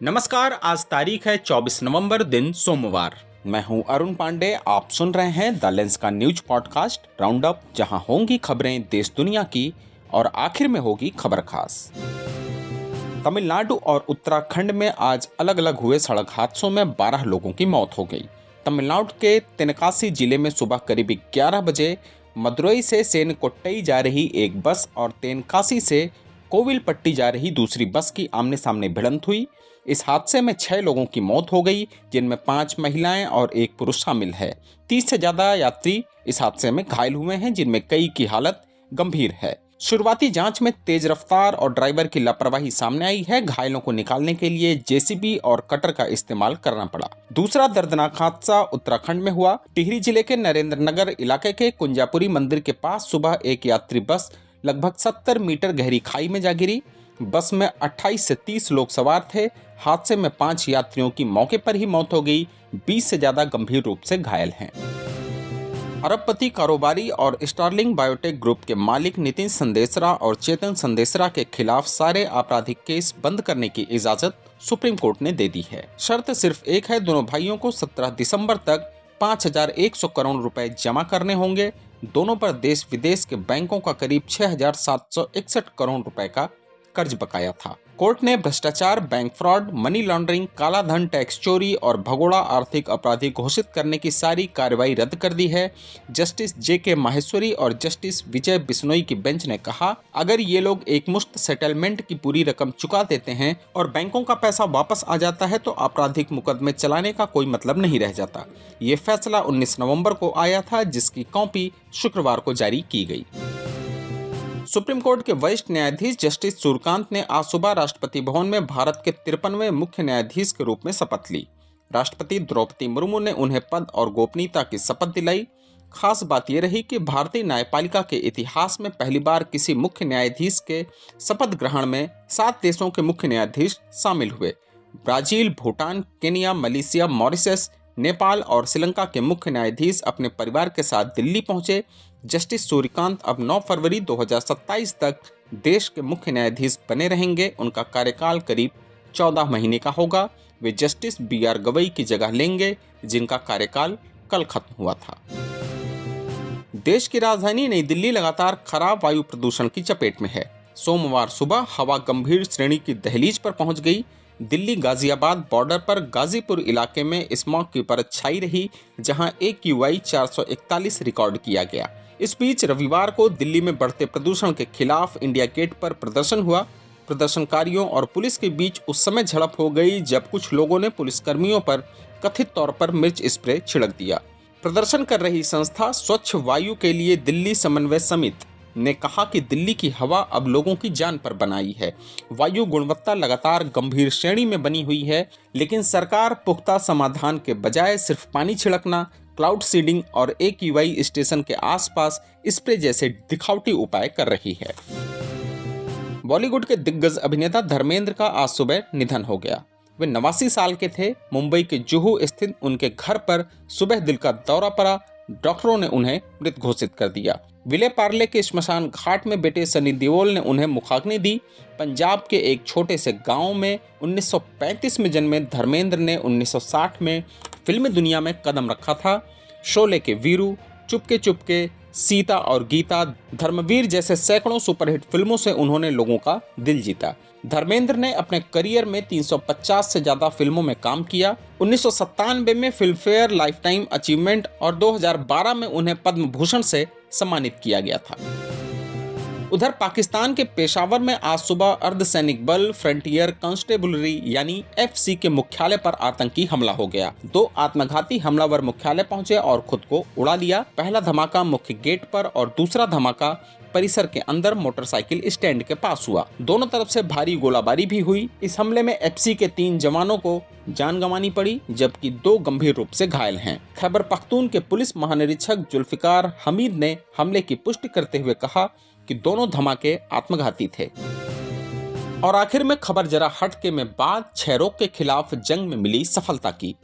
नमस्कार। आज तारीख है 24 नवंबर, दिन सोमवार। मैं हूं अरुण पांडे। आप सुन रहे हैं द लेंस का न्यूज पॉडकास्ट राउंड अप, जहां होंगी खबरें देश दुनिया की और आखिर में होगी खबर खास। तमिलनाडु और उत्तराखंड में आज अलग अलग हुए सड़क हादसों में 12 लोगों की मौत हो गई। तमिलनाडु के तेनकासी जिले में सुबह करीब 11 बजे मदुरई से सेनकोट्टई जा रही एक बस और तेनकासी से कोविलपट्टी जा रही दूसरी बस की आमने सामने भिड़ंत हुई। इस हादसे में 6 लोगों की मौत हो गई, जिनमें 5 महिलाएं और 1 पुरुष शामिल है। 30 से ज्यादा यात्री इस हादसे में घायल हुए हैं, जिनमें कई की हालत गंभीर है। शुरुआती जांच में तेज रफ्तार और ड्राइवर की लापरवाही सामने आई है। घायलों को निकालने के लिए जेसीबी और कटर का इस्तेमाल करना पड़ा। दूसरा दर्दनाक हादसा उत्तराखंड में हुआ। टिहरी जिले के नरेंद्र नगर इलाके के कुंजापुरी मंदिर के पास सुबह एक यात्री बस लगभग 70 मीटर गहरी खाई में जा गिरी। बस में 28 से 30 लोग सवार थे। हादसे में 5 यात्रियों की मौके पर ही मौत हो गई। 20 से ज्यादा गंभीर रूप से घायल हैं। अरबपति कारोबारी और स्टारलिंक बायोटेक ग्रुप के मालिक नितिन संदेशरा और चेतन संदेशरा के खिलाफ सारे आपराधिक केस बंद करने की इजाजत सुप्रीम कोर्ट ने दे दी है। शर्त सिर्फ एक है, दोनों भाइयों को 17 दिसंबर तक 5,100 करोड़ रुपए जमा करने होंगे। दोनों पर देश विदेश के बैंकों का करीब 6,761 करोड़ रुपए का कर्ज बकाया था। कोर्ट ने भ्रष्टाचार, बैंक फ्रॉड, मनी लॉन्ड्रिंग, काला धन, टैक्स चोरी और भगोड़ा आर्थिक अपराधी घोषित करने की सारी कार्रवाई रद्द कर दी है। Justice JK. माहेश्वरी और जस्टिस विजय बिश्नोई की बेंच ने कहा, अगर ये लोग एकमुश्त सेटलमेंट की पूरी रकम चुका देते हैं और बैंकों का पैसा वापस आ जाता है तो आपराधिक मुकदमे चलाने का कोई मतलब नहीं रह जाता। ये फैसला 19 नवंबर को आया था, जिसकी कॉपी शुक्रवार को जारी की गई। सुप्रीम कोर्ट के वरिष्ठ न्यायाधीश जस्टिस सूर्यकांत ने आज सुबह राष्ट्रपति भवन में भारत के 53वें मुख्य न्यायाधीश के रूप में शपथ ली। राष्ट्रपति द्रौपदी मुर्मू ने उन्हें पद और गोपनीयता की शपथ दिलाई। खास बात यह रही कि भारतीय न्यायपालिका के इतिहास में पहली बार किसी मुख्य न्यायाधीश के शपथ ग्रहण में 7 देशों के मुख्य न्यायाधीश शामिल हुए। Brazil, Bhutan, Kenya, Malaysia, Mauritius, Nepal और श्रीलंका के मुख्य न्यायाधीश अपने परिवार के साथ दिल्ली पहुंचे। जस्टिस सूर्यकांत अब 9 फरवरी 2027 तक देश के मुख्य न्यायाधीश बने रहेंगे। उनका कार्यकाल करीब 14 महीने का होगा। वे जस्टिस बी.आर. गवई की जगह लेंगे, जिनका कार्यकाल कल खत्म हुआ था। देश की राजधानी नई दिल्ली लगातार खराब वायु प्रदूषण की चपेट में है। सोमवार सुबह हवा गंभीर श्रेणी की दहलीज पर पहुंच गई। दिल्ली गाजियाबाद बॉर्डर पर गाजीपुर इलाके में स्मॉग की परत छाई रही, जहां AQI 441 रिकॉर्ड किया गया। इस बीच रविवार को दिल्ली में बढ़ते प्रदूषण के खिलाफ इंडिया गेट पर प्रदर्शन हुआ। प्रदर्शनकारियों और पुलिस के बीच उस समय झड़प हो गई जब कुछ लोगों ने पुलिसकर्मियों पर कथित तौर पर मिर्च स्प्रे छिड़क दिया। प्रदर्शन कर रही संस्था स्वच्छ वायु के लिए दिल्ली समन्वय समिति ने कहा कि दिल्ली की हवा अब लोगों की जान पर बनाई है। वायु गुणवत्ता लगातार गंभीर श्रेणी में बनी हुई है, लेकिन सरकार पुख्ता समाधान के बजाय सिर्फ पानी छिड़कना, क्लाउड सीडिंग और AQI स्टेशन के आसपास स्प्रे जैसे दिखावटी उपाय कर रही है। बॉलीवुड के दिग्गज अभिनेता धर्मेंद्र का आज सुबह निधन हो गया। वे 89 साल के थे। मुंबई के जुहू स्थित उनके घर पर सुबह दिल का दौरा पड़ा। डॉक्टरों ने उन्हें मृत घोषित कर दिया। विले पार्ले के स्मशान घाट में बेटे सनी देओल ने उन्हें मुखाग्नि दी। पंजाब के एक छोटे से गांव में 1935 में जन्मे धर्मेंद्र ने 1960 में फिल्मी दुनिया में कदम रखा था। शोले के वीरू, चुपके चुपके, सीता और गीता, धर्मवीर जैसे सैकड़ों सुपरहिट फिल्मों से उन्होंने लोगों का दिल जीता। धर्मेंद्र ने अपने करियर में 350 से ज्यादा फिल्मों में काम किया। 1997 में फिल्मफेयर लाइफटाइम अचीवमेंट और 2012 में उन्हें पद्म भूषण से सम्मानित किया गया था। उधर पाकिस्तान के पेशावर में आज सुबह अर्धसैनिक बल फ्रंटियर कांस्टेबलरी यानी FC के मुख्यालय पर आतंकी हमला हो गया। 2 आत्मघाती हमलावर मुख्यालय पहुंचे और खुद को उड़ा लिया। पहला धमाका मुख्य गेट पर और दूसरा धमाका परिसर के अंदर मोटरसाइकिल स्टैंड के पास हुआ। दोनों तरफ से भारी गोलाबारी भी हुई। इस हमले में FC के 3 जवानों को जान गंवानी पड़ी, जबकि 2 गंभीर रूप से घायल हैं। खैबर पख्तून के पुलिस महानिरीक्षक जुल्फिकार हमीद ने हमले की पुष्टि करते हुए कहा कि दोनों धमाके आत्मघाती थे। और आखिर में खबर जरा हटके में बात क्षय रोग के खिलाफ जंग में मिली सफलता की।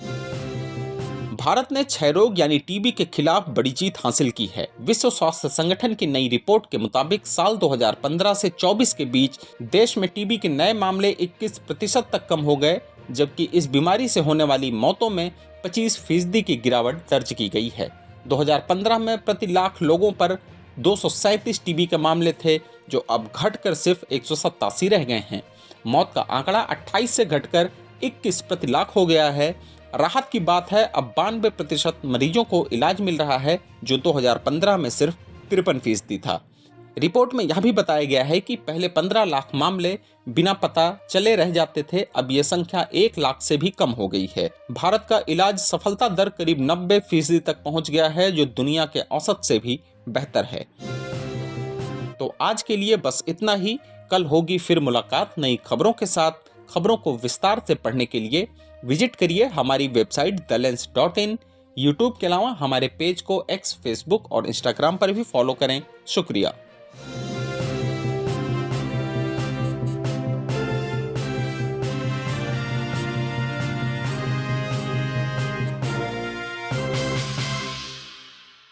भारत ने क्षय रोग यानी टीबी के खिलाफ बड़ी जीत हासिल की है। विश्व स्वास्थ्य संगठन की नई रिपोर्ट के मुताबिक साल 2015 से 24 के बीच देश में टीबी के नए मामले 21% तक कम हो गए। जबकि इस बीमारी से होने वाली मौतों में 25% की गिरावट दर्ज की गई है। 2015 में प्रति लाख लोगों पर 237 टीबी के मामले थे, जो अब घटकर सिर्फ 187 रह गए हैं। मौत का आंकड़ा 28 से घटकर 21 प्रति लाख हो गया है। राहत की बात है, अब 92% मरीजों को इलाज मिल रहा है, जो 2015 में सिर्फ 53% था। रिपोर्ट में यह भी बताया गया है कि पहले 15 लाख मामले बिना पता चले रह जाते थे, अब यह संख्या 1 लाख से भी कम हो गई है। भारत का इलाज सफलता दर करीब 90% तक पहुंच गया है, जो दुनिया के औसत से भी बेहतर है। तो आज के लिए बस इतना ही। कल होगी फिर मुलाकात नई खबरों के साथ। खबरों को विस्तार से पढ़ने के लिए विजिट करिए हमारी वेबसाइट thelens.in। यूट्यूब के अलावा हमारे पेज को एक्स, फेसबुक और इंस्टाग्राम पर भी फॉलो करें। शुक्रिया।